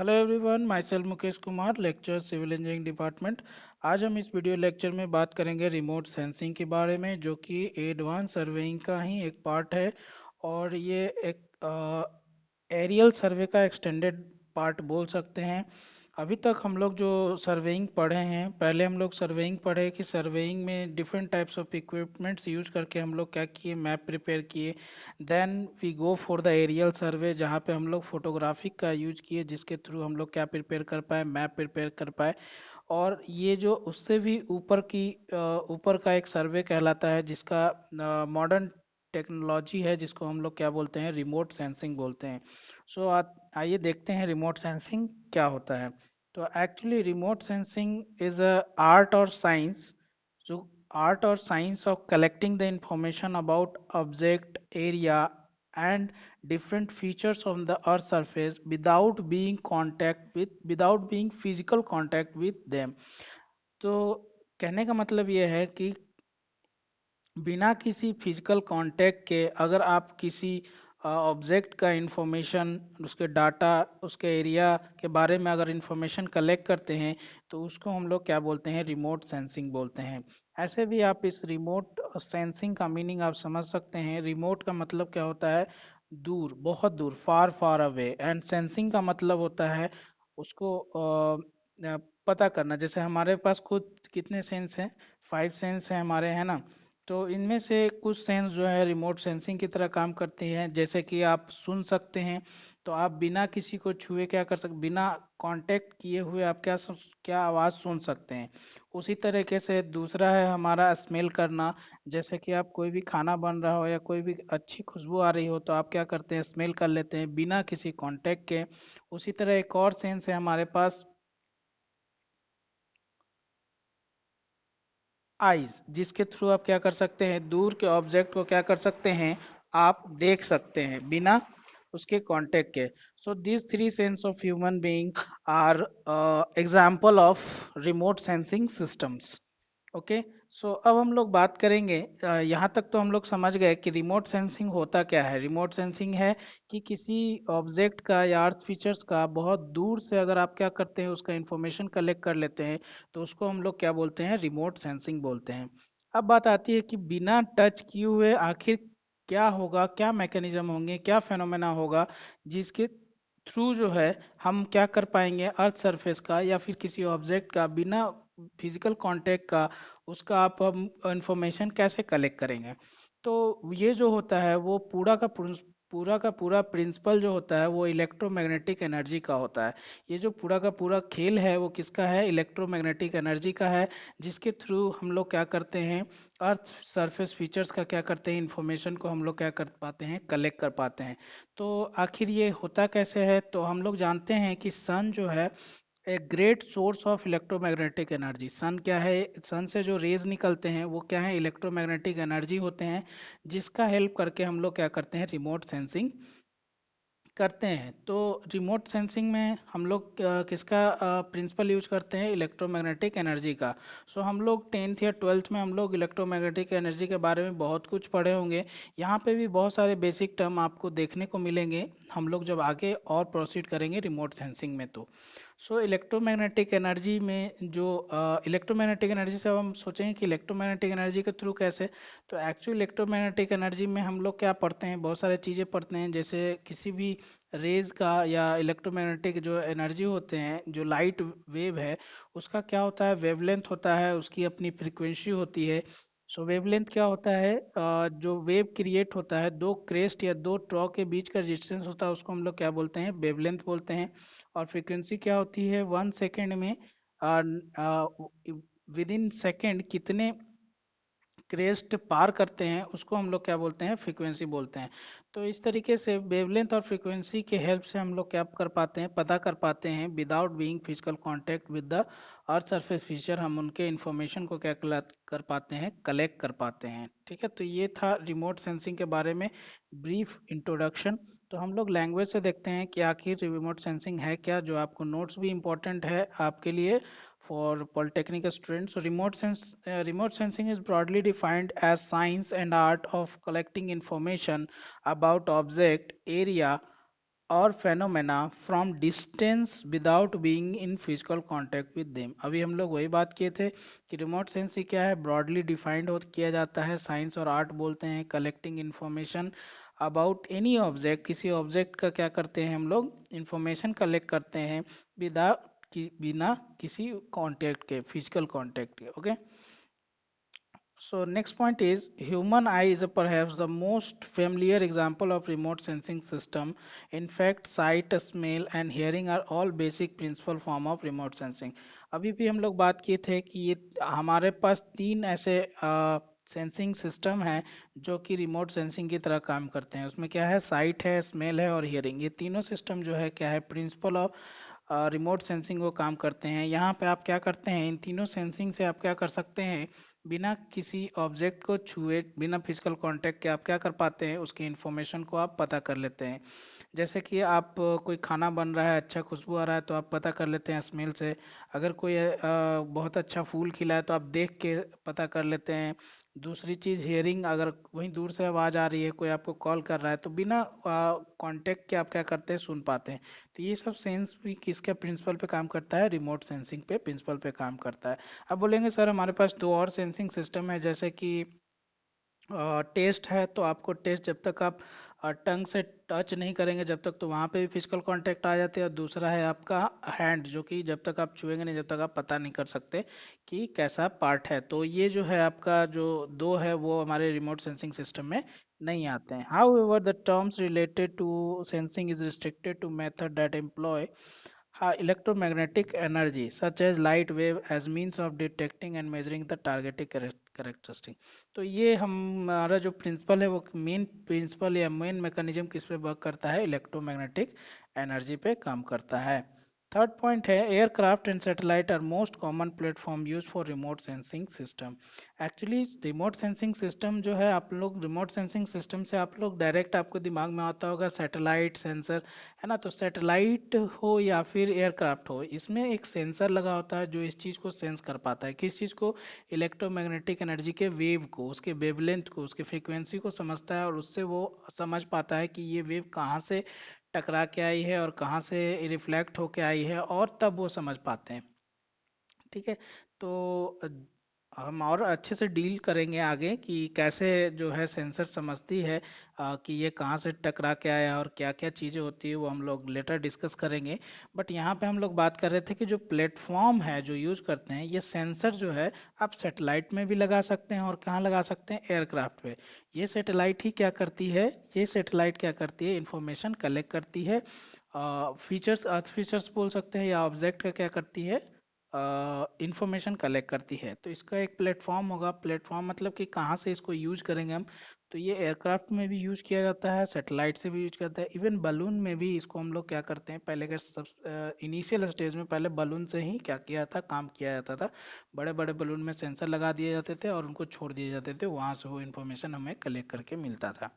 Hello everyone, myself Mukesh Kumar, lecture civil engineering department. आज हम इस वीडियो लेक्चर में बात करेंगे रिमोट सेंसिंग के बारे में, जो कि एडवांस सर्वेइंग का ही एक पार्ट है। और ये एक एरियल सर्वे का एक्सटेंडेड पार्ट बोल सकते हैं। अभी तक हम लोग जो सर्वेइंग पढ़े हैं, पहले हम लोग सर्वेइंग पढ़े कि सर्वेइंग में different types of equipments use करके हम लोग क्या किए, मैप प्रिपेयर किए। Then we go for the aerial survey, जहाँ पे हम लोग फोटोग्राफिक का यूज किए, जिसके थ्रू हम लोग क्या प्रिपेयर कर पाए, मैप प्रिपेयर कर पाए। और ये जो उससे भी ऊपर का एक सर्वे कहलाता है, जिसका मॉडर्न टेक्नोलॉजी है, जिसको हम लोग क्या बोलते हैं, रिमोट सेंसिंग बोलते हैं। सो आइए देखते हैं रिमोट सेंसिंग क्या होता है। तो actually remote sensing is a art और साइंस, जो आर्ट और science of collecting the information about object, area and different features on the earth surface without being physical contact with them। तो कहने का मतलब ये है कि बिना किसी फिजिकल कांटेक्ट के अगर आप किसी ऑब्जेक्ट का इंफॉर्मेशन, उसके डाटा, उसके एरिया के बारे में अगर इंफॉर्मेशन कलेक्ट करते हैं, तो उसको हम लोग क्या बोलते हैं, रिमोट सेंसिंग बोलते हैं। ऐसे भी आप इस रिमोट सेंसिंग का मीनिंग आप समझ सकते हैं। रिमोट का मतलब क्या होता है, दूर, बहुत दूर, फार फार अवे। एंड सेंसिंग का मतलब होता है उसको पता करना। जैसे हमारे पास खुद कितने सेंस हैं, 5 सेंस हैं हमारे, है ना। तो इनमें से कुछ सेंस जो है रिमोट सेंसिंग की तरह काम करते हैं। जैसे कि आप सुन सकते हैं, तो आप बिना किसी को छुए क्या कर सकते, बिना कांटेक्ट किए हुए आप क्या आवाज़ सुन सकते हैं। उसी तरीके से दूसरा है हमारा स्मेल करना। जैसे कि आप कोई भी खाना बन रहा हो या कोई भी अच्छी खुशबू आ रही हो, तो आप क्या करते हैं, स्मेल कर लेते हैं बिना किसी कांटेक्ट के। उसी तरह एक और सेंस है हमारे पास, आईज, जिसके थ्रू आप क्या कर सकते हैं, दूर के ऑब्जेक्ट को क्या कर सकते हैं, आप देख सकते हैं बिना उसके कांटेक्ट के। So this three sense of human being are example of remote sensing systems. Okay. So अब हम लोग बात करेंगे, यहाँ तक तो हम लोग समझ गए कि रिमोट सेंसिंग होता क्या है। रिमोट सेंसिंग है कि किसी ऑब्जेक्ट का या अर्थ फीचर्स का बहुत दूर से अगर आप क्या करते हैं, उसका इंफॉर्मेशन कलेक्ट कर लेते हैं, तो उसको हम लोग क्या बोलते हैं, रिमोट सेंसिंग बोलते हैं। अब बात आती है कि बिना टच किए हुए आखिर क्या होगा, क्या मैकेनिज्म होंगे, क्या फेनोमेना होगा, जिसके थ्रू जो है हम क्या कर पाएंगे, अर्थ सरफेस का या फिर किसी ऑब्जेक्ट का बिना फिजिकल कांटेक्ट का उसका आप हम इंफॉर्मेशन कैसे कलेक्ट करेंगे। तो ये जो होता है वो पूरा का पूरा प्रिंसिपल जो होता है वो इलेक्ट्रोमैग्नेटिक एनर्जी का होता है। ये जो पूरा का पूरा खेल है वो किसका है, इलेक्ट्रोमैग्नेटिक एनर्जी का है, जिसके थ्रू हम लोग क्या करते हैं, अर्थ सरफेस फीचर्स का क्या करते हैं, इंफॉर्मेशन को हम लोग क्या कर पाते हैं, कलेक्ट कर पाते हैं। तो आखिर ये होता कैसे है, तो हम लोग जानते हैं कि सन जो है एक great source of electromagnetic energy. Sun क्या है, सन से जो रेज निकलते हैं वो क्या है, इलेक्ट्रोमैग्नेटिक एनर्जी होते हैं, जिसका हेल्प करके हम लोग क्या करते हैं, रिमोट सेंसिंग करते हैं। तो रिमोट सेंसिंग में हम लोग किसका प्रिंसिपल यूज करते हैं, इलेक्ट्रोमैग्नेटिक एनर्जी का। सो हम लोग 10th या 12th में हम लोग इलेक्ट्रोमैग्नेटिक एनर्जी के बारे में बहुत कुछ पढ़े होंगे। यहाँ पे भी बहुत सारे बेसिक टर्म आपको देखने को मिलेंगे हम लोग जब आगे और प्रोसीड करेंगे रिमोट सेंसिंग में। तो सो इलेक्ट्रोमैग्नेटिक एनर्जी में जो इलेक्ट्रोमैग्नेटिक एनर्जी से अब हम सोचेंगे कि इलेक्ट्रोमैग्नेटिक एनर्जी के थ्रू कैसे। तो एक्चुअल इलेक्ट्रोमैग्नेटिक एनर्जी में हम लोग क्या पढ़ते हैं, बहुत सारे चीज़ें पढ़ते हैं। जैसे किसी भी रेज का या इलेक्ट्रोमैग्नेटिक जो एनर्जी होते हैं, जो लाइट वेव है, उसका क्या होता है, वेवलेंथ होता है, उसकी अपनी फ्रीक्वेंसी होती है। सो वेवलेंथ क्या होता है, जो वेव क्रिएट होता है, दो क्रेस्ट या दो ट्रॉ के बीच का डिस्टेंस होता है, उसको हम लोग क्या बोलते हैं, वेवलेंथ बोलते हैं। और फ्रीक्वेंसी क्या होती है, 1 सेकेंड में विद इन सेकेंड कितने क्रेस्ट पार करते हैं, उसको हम लोग क्या बोलते हैं, फ्रीक्वेंसी बोलते हैं। तो इस तरीके से वेवलेंथ और फ्रीक्वेंसी के हेल्प से हम लोग क्या कर पाते हैं, पता कर पाते हैं without being physical contact with the earth surface feature, हम उनके इंफॉर्मेशन को क्या कर पाते हैं, कलेक्ट कर पाते हैं। ठीक है, तो ये था रिमोट सेंसिंग के बारे में ब्रीफ इंट्रोडक्शन। तो हम लोग लैंग्वेज से देखते हैं कि आखिर रिमोट सेंसिंग है क्या, जो आपको नोट्स भी इंपॉर्टेंट है आपके लिए for polytechnic students. So remote sensing is broadly defined as science and art of collecting information about object, area, और phenomena from distance without being in physical contact with them. अभी हम लोग वही बात किए थे कि रिमोट सेंसिंग क्या है, ब्रॉडली डिफाइंड हो किया जाता है, साइंस और आर्ट बोलते हैं collecting information about any object, किसी ऑब्जेक्ट का क्या करते हैं हम लोग इंफॉर्मेशन कलेक्ट करते हैं विदा बिना किसी कांटेक्ट के, फिजिकल कांटेक्ट के। Okay, so next point is human eye is perhaps the most familiar example of remote sensing system. In fact, sight, smell and hearing are all basic principal form of remote sensing. अभी भी हम लोग बात किए थे कि ये हमारे पास तीन ऐसे सेंसिंग सिस्टम है जो कि रिमोट सेंसिंग की तरह काम करते हैं। उसमें क्या है, साइट है, स्मेल है और हियरिंग। ये तीनों सिस्टम जो है क्या है, प्रिंसिपल ऑफ रिमोट सेंसिंग वो काम करते हैं। यहाँ पे आप क्या करते हैं, इन तीनों सेंसिंग से आप क्या कर सकते हैं, बिना किसी ऑब्जेक्ट को छुए, बिना फिजिकल कांटेक्ट के आप क्या कर पाते हैं, उसकी इंफॉर्मेशन को आप पता कर लेते हैं। जैसे कि आप कोई खाना बन रहा है, अच्छा खुशबू आ रहा है तो आप पता कर लेते हैं स्मेल से। अगर कोई बहुत अच्छा फूल खिला है तो आप देख के पता कर लेते हैं। दूसरी चीज हियरिंग, अगर वहीं दूर से आवाज आ रही है, कोई आपको कॉल कर रहा है तो बिना कांटेक्ट के आप क्या करते हैं, सुन पाते हैं। तो ये सब सेंस भी किसके प्रिंसिपल पे काम करता है, रिमोट सेंसिंग पे प्रिंसिपल पे काम करता है। अब बोलेंगे सर हमारे पास दो और सेंसिंग सिस्टम है, जैसे कि टेस्ट है, तो आपको टेस्ट जब तक आप टंग से टच नहीं करेंगे जब तक, तो वहाँ पे भी फिजिकल कांटेक्ट आ जाते हैं। और दूसरा है आपका हैंड, जो कि जब तक आप छुएंगे नहीं, जब तक आप पता नहीं कर सकते कि कैसा पार्ट है। तो ये जो है आपका जो दो है वो हमारे रिमोट सेंसिंग सिस्टम में नहीं आते हैं। However the terms related to sensing is restricted to method that employ electromagnetic energy such as light wave as means of detecting and measuring the targeted characteristic। तो ये हमारा जो principal है वो मेन प्रिंसिपल या main mechanism किस पे work करता है, इलेक्ट्रोमैग्नेटिक एनर्जी पे काम करता है। थर्ड पॉइंट है aircraft and satellite are most common platform use for remote sensing system. Actually remote sensing system जो है, आप लोग रिमोट सेंसिंग सिस्टम से आप लोग डायरेक्ट आपको दिमाग में आता होगा सैटेलाइट सेंसर, है ना। तो सैटेलाइट हो या फिर एयरक्राफ्ट हो, इसमें एक सेंसर लगा होता है जो इस चीज को सेंस कर पाता है। किस चीज को, इलेक्ट्रोमैग्नेटिक एनर्जी के वेव को, उसके वेवलेंथ को, उसके फ्रीक्वेंसी को समझता है, और उससे वो समझ पाता है कि ये वेव कहाँ से टकरा के आई है और कहाँ से रिफ्लेक्ट होके आई है, और तब वो समझ पाते हैं। ठीक है, तो हम और अच्छे से डील करेंगे आगे कि कैसे जो है सेंसर समझती है कि ये कहाँ से टकरा के आया और क्या क्या चीज़ें होती है, वो हम लोग लेटर डिस्कस करेंगे। बट यहाँ पे हम लोग बात कर रहे थे कि जो प्लेटफॉर्म है जो यूज करते हैं, ये सेंसर जो है आप सैटेलाइट में भी लगा सकते हैं, और कहाँ लगा सकते हैं, एयरक्राफ्ट पे। ये सैटेलाइट ही क्या करती है, ये सैटेलाइट क्या करती है, इंफॉर्मेशन कलेक्ट करती है, फीचर्स, अर्थ फीचर्स बोल सकते हैं, या ऑब्जेक्ट का क्या करती है, इंफॉर्मेशन कलेक्ट करती है। तो इसका एक प्लेटफॉर्म होगा, प्लेटफॉर्म मतलब कि कहाँ से इसको यूज करेंगे हम। तो ये एयरक्राफ्ट में भी यूज किया जाता है, सैटेलाइट से भी यूज करता है, इवन बलून में भी इसको हम लोग क्या करते हैं, पहले के सब इनिशियल स्टेज में पहले बलून से ही क्या किया था, काम किया जाता था। बड़े बड़े बलून में सेंसर लगा दिए जाते थे और उनको छोड़ दिए जाते थे, वहां से वो इन्फॉर्मेशन हमें कलेक्ट करके मिलता था।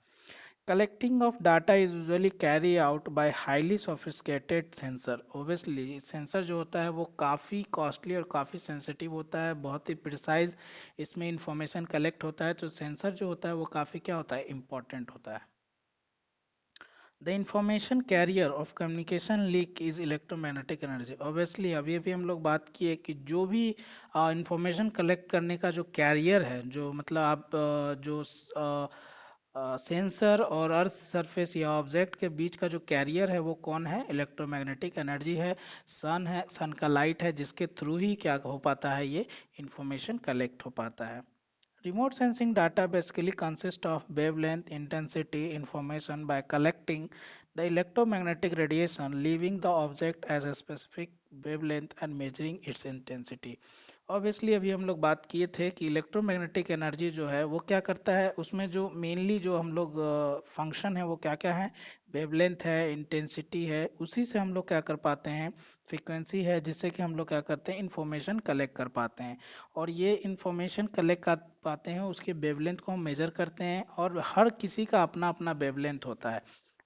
Collecting of data is usually carried out by highly sophisticated sensor। Obviously sensor जो होता है वो काफ़ी कॉस्टली और काफ़ी सेंसिटिव होता है, बहुत ही प्रिसाइज इसमें इंफॉर्मेशन कलेक्ट होता है। तो सेंसर जो होता है वो काफ़ी क्या होता है, इंपॉर्टेंट होता है। The information carrier of communication link is electromagnetic energy. Obviously अभी अभी हम लोग बात किए कि जो भी इंफॉर्मेशन कलेक्ट करने का जो कैरियर है, जो मतलब आप जो सेंसर और अर्थ सरफेस या ऑब्जेक्ट के बीच का जो कैरियर है वो कौन है, इलेक्ट्रोमैग्नेटिक एनर्जी है। सन है, सन का लाइट है, जिसके थ्रू ही क्या हो पाता है, ये इंफॉर्मेशन कलेक्ट हो पाता है। Remote sensing data basically consists of wavelength intensity information by collecting the electromagnetic radiation leaving the object as a specific wavelength and measuring its intensity। Obviously अभी हम लोग बात किए थे कि इलेक्ट्रोमैग्नेटिक एनर्जी जो है वो क्या करता है, उसमें जो मेनली जो हम लोग फंक्शन है वो क्या क्या है, वेवलेंथ है, इंटेंसिटी है, उसी से हम लोग क्या कर पाते हैं, फ्रीक्वेंसी है, जिससे कि हम लोग क्या करते हैं, इंफॉर्मेशन कलेक्ट कर पाते हैं। और ये इंफॉर्मेशन कलेक्ट कर पाते हैं, उसके वेवलेंथ को हम मेजर करते हैं, और हर किसी का अपना अपना वेवलेंथ होता है।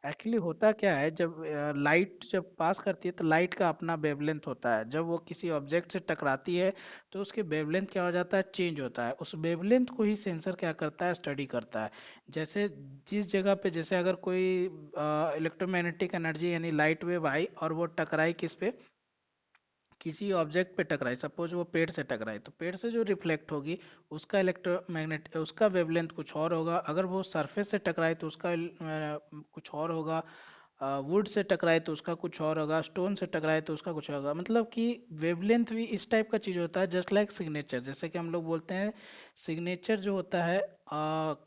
एक्चुअली होता क्या है, जब लाइट जब पास करती है तो लाइट का अपना वेवलेंथ होता है। जब वो किसी ऑब्जेक्ट से टकराती है तो उसके वेवलेंथ क्या हो जाता है, चेंज होता है। उस वेवलेंथ को ही सेंसर क्या करता है, स्टडी करता है। जैसे जिस जगह पे, जैसे अगर कोई इलेक्ट्रोमैग्नेटिक एनर्जी यानी लाइट वेव आई और वो टकराई किस पे, किसी ऑब्जेक्ट पे टकराई, सपोज वो पेड़ से टकराई, तो पेड़ से जो रिफ्लेक्ट होगी उसका इलेक्ट्रोमैग्नेट उसका वेवलेंथ कुछ और होगा। अगर वो सरफेस से टकराई तो उसका कुछ और होगा। वुड से टकराए तो उसका कुछ और होगा, स्टोन से टकराए तो उसका कुछ होगा। मतलब कि वेवलेंथ भी इस टाइप का चीज होता है, जस्ट लाइक सिग्नेचर। जैसे कि हम लोग बोलते हैं सिग्नेचर जो होता है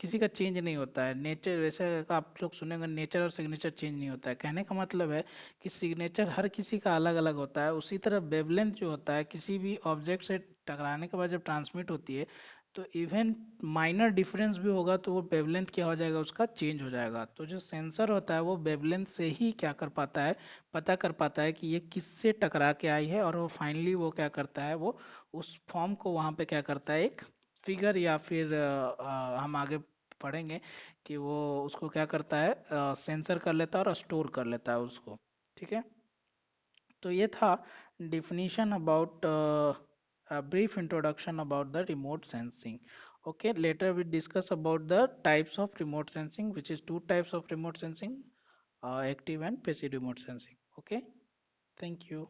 किसी का चेंज नहीं होता है। नेचर वैसे आप लोग सुनेंगे, नेचर और सिग्नेचर चेंज नहीं होता है। कहने का मतलब है कि सिग्नेचर हर किसी का अलग अलग होता है। उसी तरह वेवलेंथ जो होता है किसी भी ऑब्जेक्ट से टकराने के बाद जब ट्रांसमिट होती है, तो इवन माइनर डिफरेंस भी होगा तो वो वेवलेंथ क्या हो जाएगा, उसका चेंज हो जाएगा। तो जो सेंसर होता है वो वेवलेंथ से ही क्या कर पाता है, पता कर पाता है कि ये किससे टकरा के आई है। और वो फाइनली वो क्या करता है, वो उस फॉर्म को वहां पे क्या करता है, एक फिगर या फिर हम आगे पढ़ेंगे कि वो उसको क्या करता है, सेंसर कर लेता है और स्टोर कर लेता है उसको। ठीक है। तो ये था definition about a brief introduction about the remote sensing. Okay, later we discuss about the types of remote sensing, which is two types of remote sensing, active and passive remote sensing. Okay, thank you.